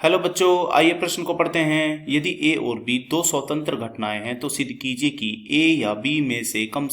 Hello बच्चों, आइए प्रश्न को पढ़ते हैं। यदि ए और बी दो स्वतंत्र घटनाएं हैं तो सिद्ध कीजिए कि ए या बी में से कम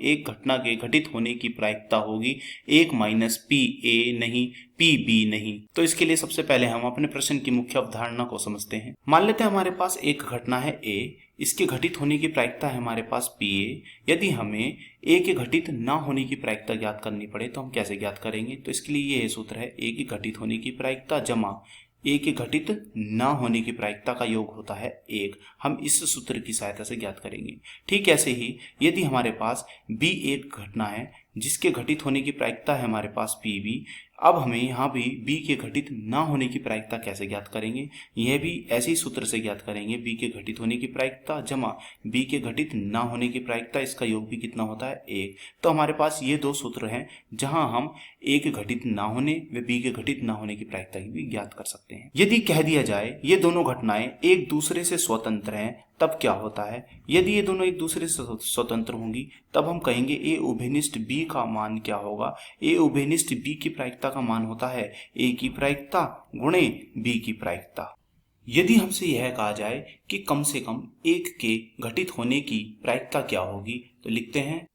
एक घटना के घटित होने की प्रायिकता होगी एक माइनस पी ए नहीं पी बी नहीं। तो इसके लिए सबसे पहले हम अपने प्रश्न की मुख्य अवधारणा को समझते हैं। मान लेते हैं हमारे पास एक घटना है ए, इसके घटित होने की प्रायिकता है हमारे पास पी ए। यदि हमें ए के घटित ना होने की प्रायिकता ज्ञात करनी पड़े तो हम कैसे ज्ञात करेंगे? तो इसके लिए ये सूत्र है, ए के घटित होने की प्रायिकता जमा ए के घटित ना होने की प्रायिकता का योग होता है 1। हम इस सूत्र की सहायता से ज्ञात करेंगे। ठीक ऐसे ही यदि हमारे पास बी एक घटना है जिसके घटित होने की प्रायिकता है हमारे पास पी बी, अब हमें यहाँ भी बी के घटित ना होने की प्रायिकता कैसे ज्ञात करेंगे? यह भी ऐसे ही सूत्र से ज्ञात करेंगे, बी के घटित होने की प्रायिकता जमा बी के घटित ना होने की प्रायिकता, इसका योग भी कितना होता है 1। तो हमारे पास ये दो सूत्र हैं जहां हम ए के घटित ना होने व बी के घटित ना होने की प्रायिकता भी ज्ञात कर सकते हैं। यदि कह दिया जाए ये दोनों घटनाएं एक दूसरे से स्वतंत्र हैं तब क्या होता है? यदि ये दोनों एक दूसरे से स्वतंत्र होंगी तब हम कहेंगे ए उभयनिष्ठ बी का मान क्या होगा? ए उभयनिष्ठ बी की प्रायिकता का मान होता है ए की प्रायिकता गुणे बी की प्रायिकता। यदि हमसे यह कहा जाए कि कम से कम एक के घटित होने की प्रायिकता क्या होगी, तो लिखते हैं।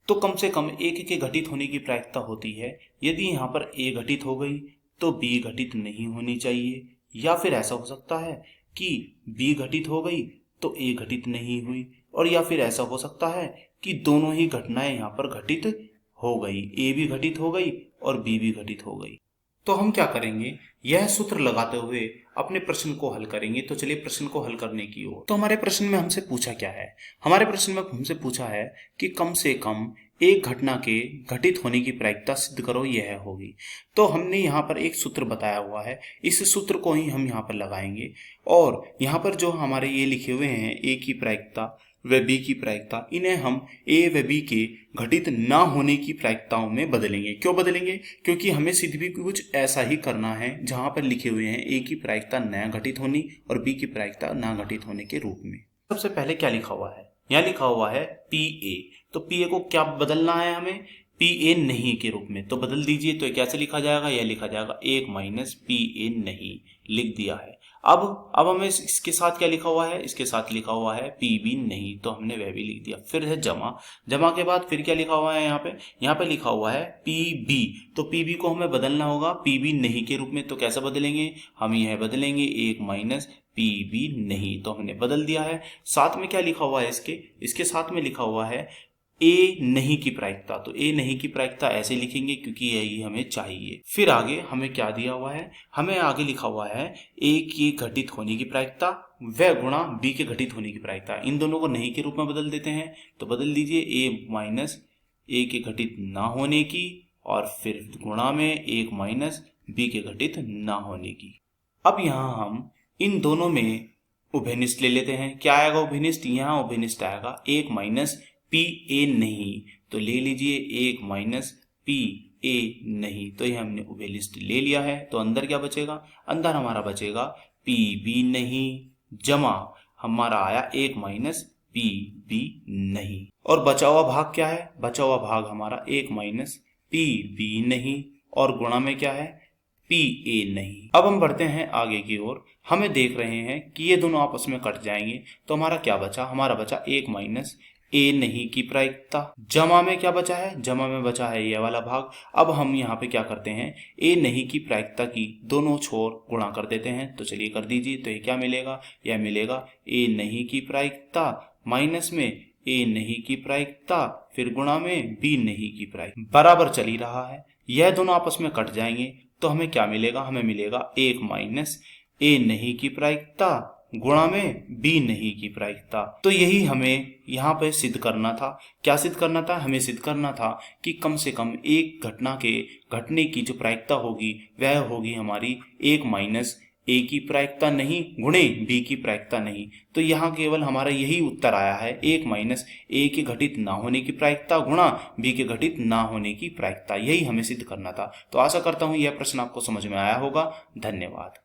तो कम से कम एक के घटित होने की प्रायिकता होती है यदि यहाँ पर ए घटित हो गई तो बी घटित नहीं होनी चाहिए, या फिर ऐसा हो सकता है कि बी घटित हो गई तो ए घटित नहीं हुई, और या फिर ऐसा हो सकता है कि दोनों ही घटनाएं यहाँ पर घटित हो गई, ए भी घटित हो गई और बी भी घटित हो गई। तो हम क्या करेंगे? यह सूत्र लगाते हुए अपने प्रश्न को हल करेंगे। तो चलिए प्रश्न को हल करने की ओर। तो हमारे प्रश्न में हमसे पूछा क्या है? हमारे प्रश्न में हमसे पूछा है कि कम से कम एक घटना के घटित होने की प्रायिकता सिद्ध करो, यह होगी। तो हमने यहाँ पर एक सूत्र बताया हुआ है, इस सूत्र को ही हम यहाँ पर लगाएंगे और यहाँ पर जो हमारे ये लिखे हुए हैं ए की प्रायिकता व बी की प्रायिकता, इन्हें हम ए व बी के घटित ना होने की प्रायिकताओं में बदलेंगे। क्यों बदलेंगे? क्योंकि हमें सिद्ध भी कुछ ऐसा ही करना है जहां पर लिखे हुए हैं ए की प्रायिकता न घटित होनी और बी की प्रायिकता ना घटित होने के रूप में। सबसे पहले क्या लिखा हुआ है? यहाँ लिखा हुआ है पी ए। तो पी ए को क्या बदलना है हमें? पी ए नहीं के रूप में। तो बदल दीजिए। तो कैसे लिखा जाएगा? यह लिखा जाएगा एक माइनस पी ए नहीं, लिख दिया है। अब हमें इसके साथ क्या लिखा हुआ है? इसके साथ लिखा हुआ है पी बी नहीं, तो हमने वह भी लिख दिया। फिर है जमा के बाद फिर क्या लिखा हुआ है? यहाँ पे लिखा हुआ है पी बी। तो पी बी को हमें बदलना होगा पी बी नहीं के रूप में। तो कैसे बदलेंगे? हम यह बदलेंगे एक माइनस पी बी नहीं, तो हमने बदल दिया है। साथ में क्या लिखा हुआ है? इसके साथ में लिखा हुआ है ए नहीं की प्रायिकता। तो ए नहीं की प्रायिकता ऐसे लिखेंगे क्योंकि यही हमें चाहिए। फिर आगे हमें क्या दिया हुआ है? हमें आगे लिखा हुआ है ए की घटित होने की प्रायिकता व गुणा बी के घटित होने की प्रायिकता। इन दोनों को नहीं के रूप में बदल देते हैं। तो बदल दीजिए ए माइनस ए के घटित ना होने की और फिर गुणा में एक माइनस बी के घटित ना होने की। अब यहाँ हम इन दोनों में उभयनिष्ठ ले लेते हैं। क्या आएगा उभयनिष्ठ? यहाँ उभयनिष्ठ आएगा एक माइनस पी ए नहीं। तो ले लीजिए एक माइनस पी ए नहीं। तो ये हमने उभयनिष्ठ ले लिया है। तो अंदर क्या बचेगा? अंदर हमारा बचेगा पी बी नहीं जमा हमारा आया एक माइनस पी बी नहीं। और बचा हुआ भाग क्या है? बचा हुआ भाग हमारा एक माइनस पी बी नहीं और गुणा में क्या है? पी ए नहीं। अब हम बढ़ते हैं आगे की ओर। हमें देख रहे हैं कि ये दोनों आपस में कट जाएंगे। तो हमारा क्या बचा? हमारा बचा एक माइनस ए नहीं की प्रायिकता। जमा में क्या बचा है? जमा में बचा है ये वाला भाग। अब हम यहाँ पे क्या करते हैं? ए नहीं की प्रायिकता की दोनों छोर गुणा कर देते हैं। तो चलिए कर दीजिए। तो ये क्या मिलेगा? यह मिलेगा ए नहीं की प्रायिकता माइनस में ए नहीं की प्रायिकता फिर गुणा में बी नहीं की प्रायिकता। बराबर चल ही रहा है। यह दोनों आपस में कट जाएंगे तो हमें क्या मिलेगा? हमें मिलेगा एक माइनस ए नहीं की प्रायिकता गुणा में बी नहीं की प्रायिकता। तो यही हमें यहाँ पे सिद्ध करना था। क्या सिद्ध करना था? हमें सिद्ध करना था कि कम से कम एक घटना के घटने की जो प्रायिकता होगी वह होगी हमारी एक माइनस ए की प्रायिकता नहीं गुणे बी की प्रायिकता नहीं। तो यहाँ केवल हमारा यही उत्तर आया है, एक माइनस ए के घटित ना होने की प्रायिकता गुणा बी के घटित ना होने की प्रायिकता। यही हमें सिद्ध करना था। तो आशा करता हूँ यह प्रश्न आपको समझ में आया होगा। धन्यवाद।